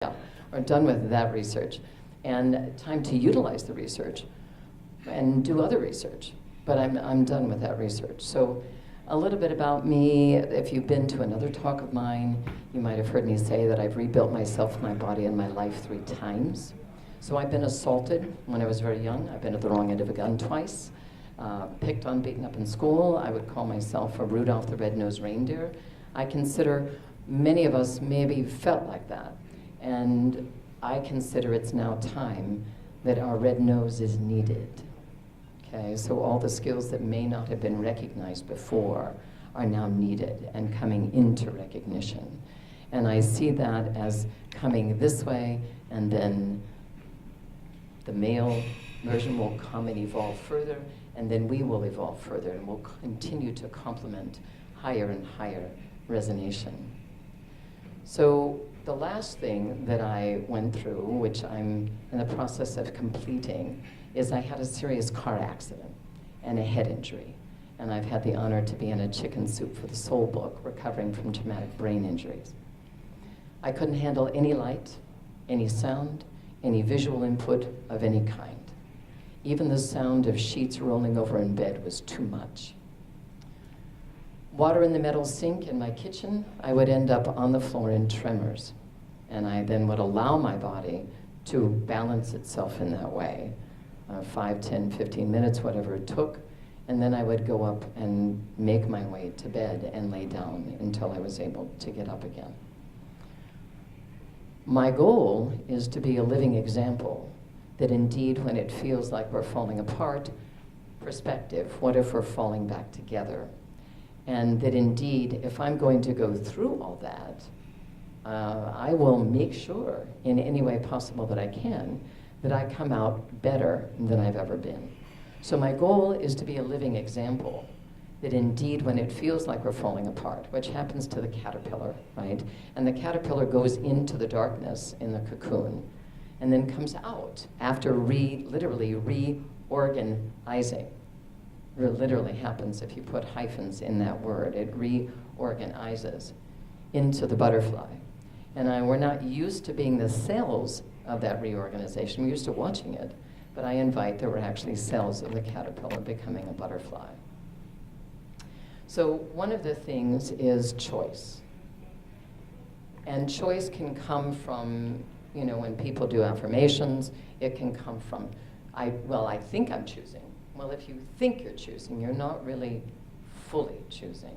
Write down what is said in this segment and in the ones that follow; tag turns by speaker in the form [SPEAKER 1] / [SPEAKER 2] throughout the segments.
[SPEAKER 1] or done with that research, and time to utilize the research and do other research. But I'm done with that research. So a little bit about me. If you've been to another talk of mine, you might have heard me say that I've rebuilt myself, my body, and my life 3 times. So I've been assaulted when I was very young. I've been at the wrong end of a gun twice. Picked on, beaten up in school. I would call myself a Rudolph the Red-Nosed Reindeer. I consider many of us maybe felt like that. And I consider it's now time that our red nose is needed. Okay, so all the skills that may not have been recognized before are now needed and coming into recognition. And I see that as coming this way, and then the male version will come and evolve further, and then we will evolve further, and we'll continue to complement higher and higher resonation. So the last thing that I went through, which I'm in the process of completing, is I had a serious car accident and a head injury. And I've had the honor to be in a Chicken Soup for the Soul book, recovering from traumatic brain injuries. I couldn't handle any light, any sound, any visual input of any kind. Even the sound of sheets rolling over in bed was too much. Water in the metal sink in my kitchen, I would end up on the floor in tremors. And I then would allow my body to balance itself in that way, 5, 10, 15 minutes, whatever it took. And then I would go up and make my way to bed and lay down until I was able to get up again. My goal is to be a living example that indeed, when it feels like we're falling apart, perspective, what if we're falling back together? And that indeed, if I'm going to go through all that, I will make sure in any way possible that I can that I come out better than I've ever been. So my goal is to be a living example that indeed, when it feels like we're falling apart, which happens to the caterpillar, right? And the caterpillar goes into the darkness in the cocoon and then comes out after literally reorganizing. It literally happens if you put hyphens in that word. It reorganizes into the butterfly. And we're not used to being the cells of that reorganization. We're used to watching it. But I invite there were actually cells of the caterpillar becoming a butterfly. So one of the things is choice. And choice can come from, when people do affirmations, it can come from, I think I'm choosing. Well, if you think you're choosing, you're not really fully choosing.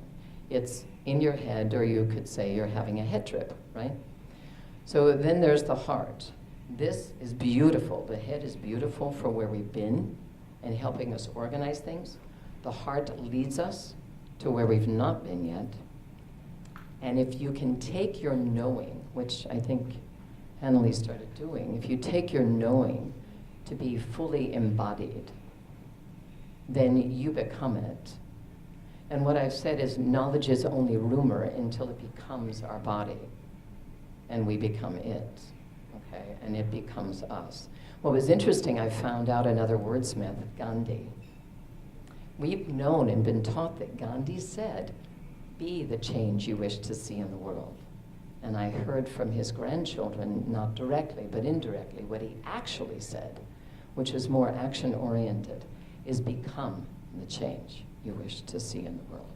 [SPEAKER 1] It's in your head, or you could say you're having a head trip, right? So then there's the heart. This is beautiful. The head is beautiful for where we've been and helping us organize things. The heart leads us to where we've not been yet. And if you can take your knowing, which I think Annalise started doing, if you take your knowing to be fully embodied, then you become it. And what I've said is knowledge is only rumor until it becomes our body and we become it, okay? And it becomes us. What was interesting, I found out another wordsmith, Gandhi. We've known and been taught that Gandhi said, be the change you wish to see in the world. And I heard from his grandchildren, not directly, but indirectly, what he actually said, which is more action-oriented, is become the change you wish to see in the world.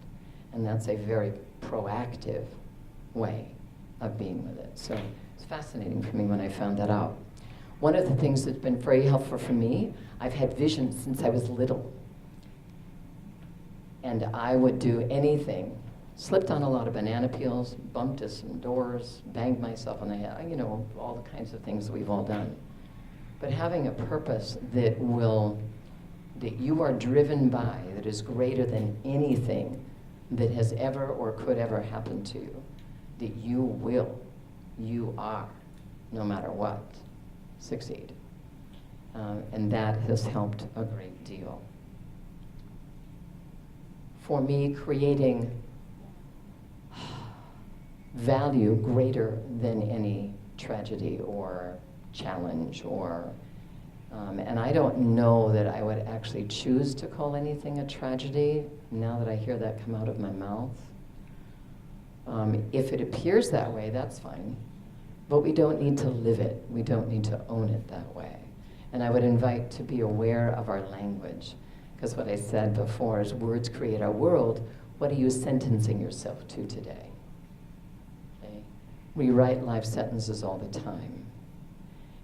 [SPEAKER 1] And that's a very proactive way of being with it. So it's fascinating for me when I found that out. One of the things that's been very helpful for me, I've had visions since I was little. And I would do anything, slipped on a lot of banana peels, bumped into some doors, banged myself on the head, all the kinds of things that we've all done. But having a purpose that you are driven by, that is greater than anything that has ever or could ever happen to you, that you are, no matter what, succeed. And that has helped a great deal. For me, creating value greater than any tragedy or challenge and I don't know that I would actually choose to call anything a tragedy, now that I hear that come out of my mouth. If it appears that way, that's fine. But we don't need to live it. We don't need to own it that way. And I would invite to be aware of our language. Because what I said before is words create our world. What are you sentencing yourself to today? Okay? We write life sentences all the time.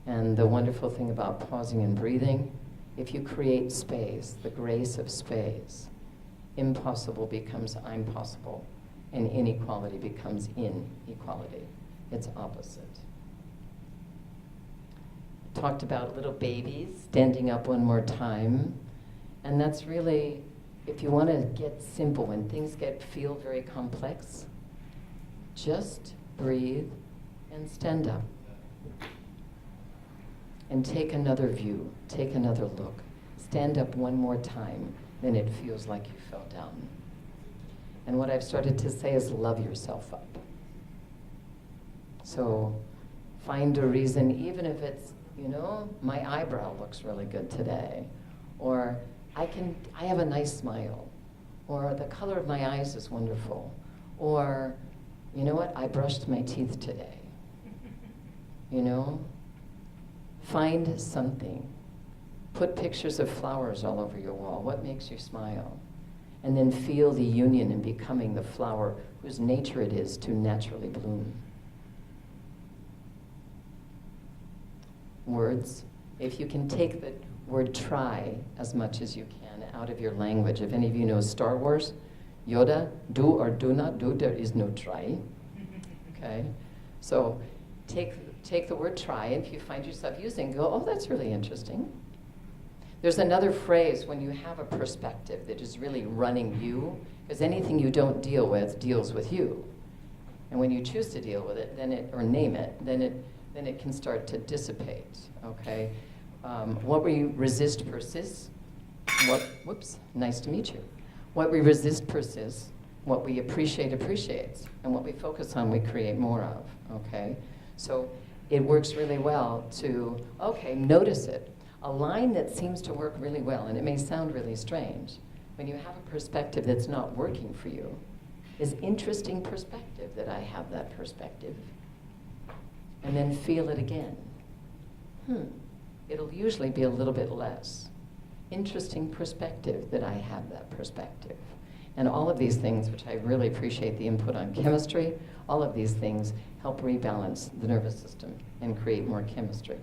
[SPEAKER 1] And the wonderful thing about pausing and breathing, if you create space, the grace of space, impossible becomes I'm possible, and inequality becomes inequality. It's opposite. Talked about little babies standing up one more time, and that's really, if you want to get simple, when things feel very complex, just breathe and stand up. And take another view, take another look. Stand up one more time, then it feels like you fell down. And what I've started to say is love yourself up. So find a reason, even if it's, my eyebrow looks really good today, or I have a nice smile, or the color of my eyes is wonderful, or, you know what, I brushed my teeth today. Find something. Put pictures of flowers all over your wall. What makes you smile? And then feel the union in becoming the flower whose nature it is to naturally bloom. Words. If you can take the word try as much as you can out of your language. If any of you know Star Wars, Yoda, do or do not do, there is no try. Okay? So take the word try, and if you find yourself using, go, oh, that's really interesting. There's another phrase when you have a perspective that is really running you, because anything you don't deal with deals with you. And when you choose to deal with it, or name it, then it can start to dissipate, okay? What we resist persists. Nice to meet you. What we resist persists. What we appreciate appreciates. And what we focus on, we create more of, okay? So it works really well to, notice it. A line that seems to work really well, and it may sound really strange, when you have a perspective that's not working for you, is interesting perspective that I have that perspective. And then feel it again. It'll usually be a little bit less. Interesting perspective that I have that perspective. And all of these things, which I really appreciate the input on chemistry, all of these things help rebalance the nervous system and create more chemistry.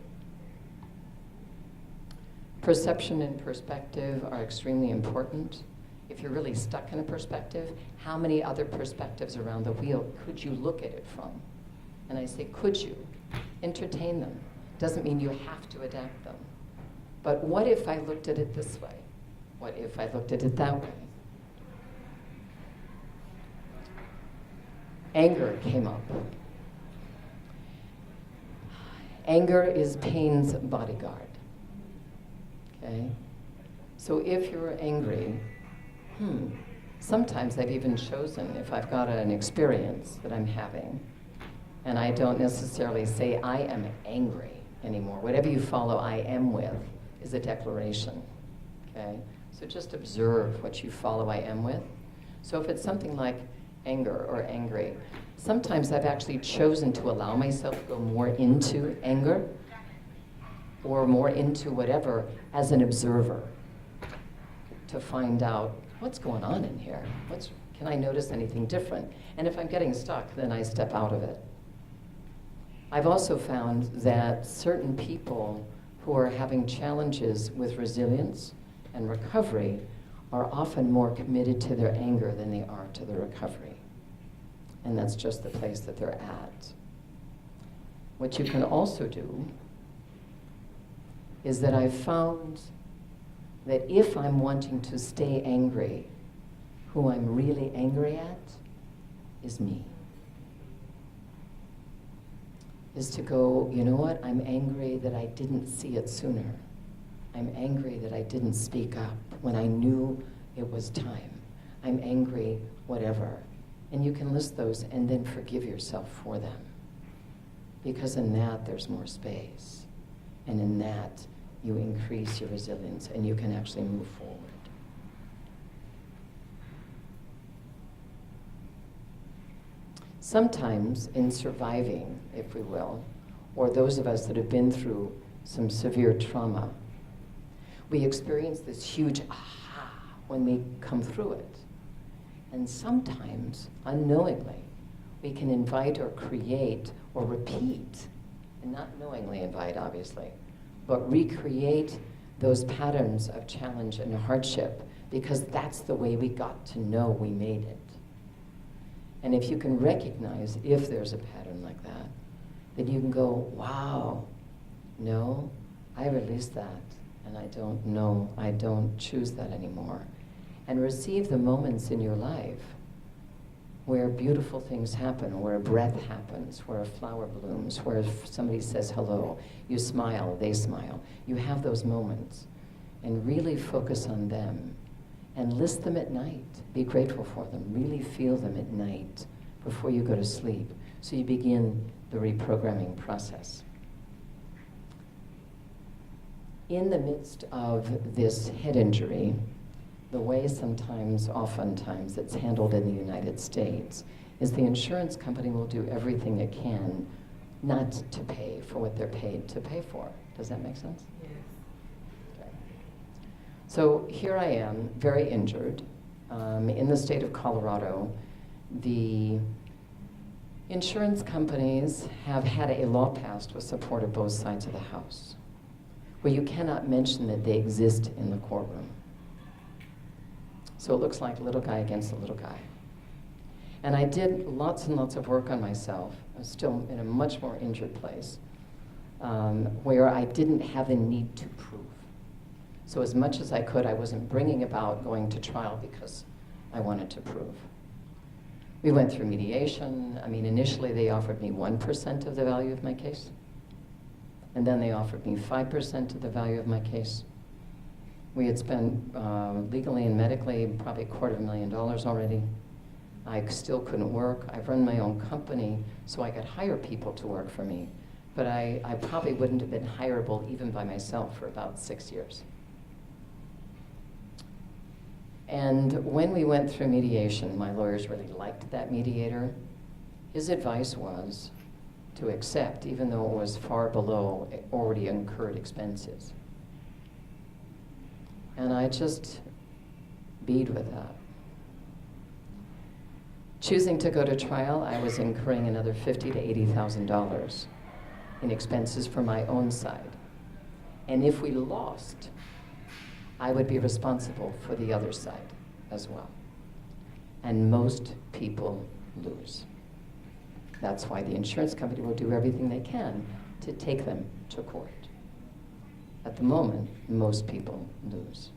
[SPEAKER 1] Perception and perspective are extremely important. If you're really stuck in a perspective, how many other perspectives around the wheel could you look at it from? And I say, could you? Entertain them. Doesn't mean you have to adapt them. But what if I looked at it this way? What if I looked at it that way? Anger came up. Anger is pain's bodyguard. Okay? So if you're angry, sometimes I've even chosen, if I've got an experience that I'm having, and I don't necessarily say I am angry anymore. Whatever you follow I am with is a declaration. Okay? So just observe what you follow I am with. So if it's something like anger or angry, sometimes I've actually chosen to allow myself to go more into anger or more into whatever as an observer to find out what's going on in here. Can I notice anything different? And if I'm getting stuck, then I step out of it. I've also found that certain people who are having challenges with resilience and recovery are often more committed to their anger than they are to the recovery. And that's just the place that they're at. What you can also do is that I've found that if I'm wanting to stay angry, who I'm really angry at is me. Is to go, you know what, I'm angry that I didn't see it sooner. I'm angry that I didn't speak up when I knew it was time. I'm angry, whatever. And you can list those and then forgive yourself for them. Because in that, there's more space. And in that, you increase your resilience and you can actually move forward. Sometimes in surviving, if we will, or those of us that have been through some severe trauma, we experience this huge aha when we come through it. And sometimes, unknowingly, we can invite or create or repeat, and not knowingly invite, obviously, but recreate those patterns of challenge and hardship, because that's the way we got to know we made it. And if you can recognize if there's a pattern like that, then you can go, wow, no, I released that, and I don't know, I don't choose that anymore. And receive the moments in your life where beautiful things happen, where a breath happens, where a flower blooms, where somebody says hello, you smile, they smile. You have those moments, and really focus on them, and list them at night. Be grateful for them. Really feel them at night before you go to sleep, so you begin the reprogramming process. In the midst of this head injury, the way oftentimes it's handled in the United States is the insurance company will do everything it can not to pay for what they're paid to pay for. Does that make sense?
[SPEAKER 2] Yes.
[SPEAKER 1] Okay. So here I am, very injured. In the state of Colorado, the insurance companies have had a law passed with support of both sides of the house, where you cannot mention that they exist in the courtroom. So it looks like little guy against the little guy. And I did lots and lots of work on myself. I was still in a much more injured place, where I didn't have the need to prove. So as much as I could, I wasn't bringing about going to trial because I wanted to prove. We went through mediation. I mean, initially they offered me 1% of the value of my case. And then they offered me 5% of the value of my case. We had spent legally and medically probably $250,000 already. I still couldn't work. I've run my own company, so I could hire people to work for me. But I probably wouldn't have been hireable even by myself for about 6 years. And when we went through mediation, my lawyers really liked that mediator. His advice was to accept, even though it was far below already incurred expenses. And I just bead with that. Choosing to go to trial, I was incurring another $50,000 to $80,000 in expenses for my own side. And if we lost, I would be responsible for the other side as well. And most people lose. That's why the insurance company will do everything they can to take them to court. At the moment, most people lose.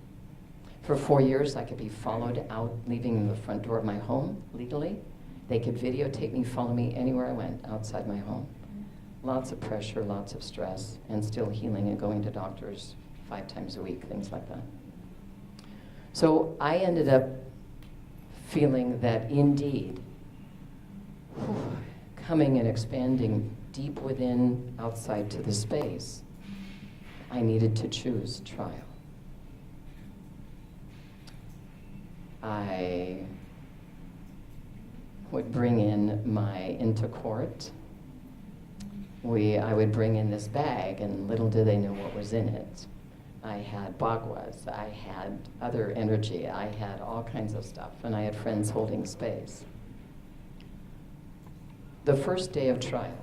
[SPEAKER 1] For 4 years, I could be followed out, leaving the front door of my home legally. They could videotape me, follow me anywhere I went outside my home. Lots of pressure, lots of stress, and still healing and going to doctors 5 times a week, things like that. So I ended up feeling that indeed, coming and expanding deep within, outside to the space, I needed to choose trial. I would bring in into court. I would bring in this bag, and little did they know what was in it. I had bagwas, I had other energy, I had all kinds of stuff, and I had friends holding space. The first day of trial,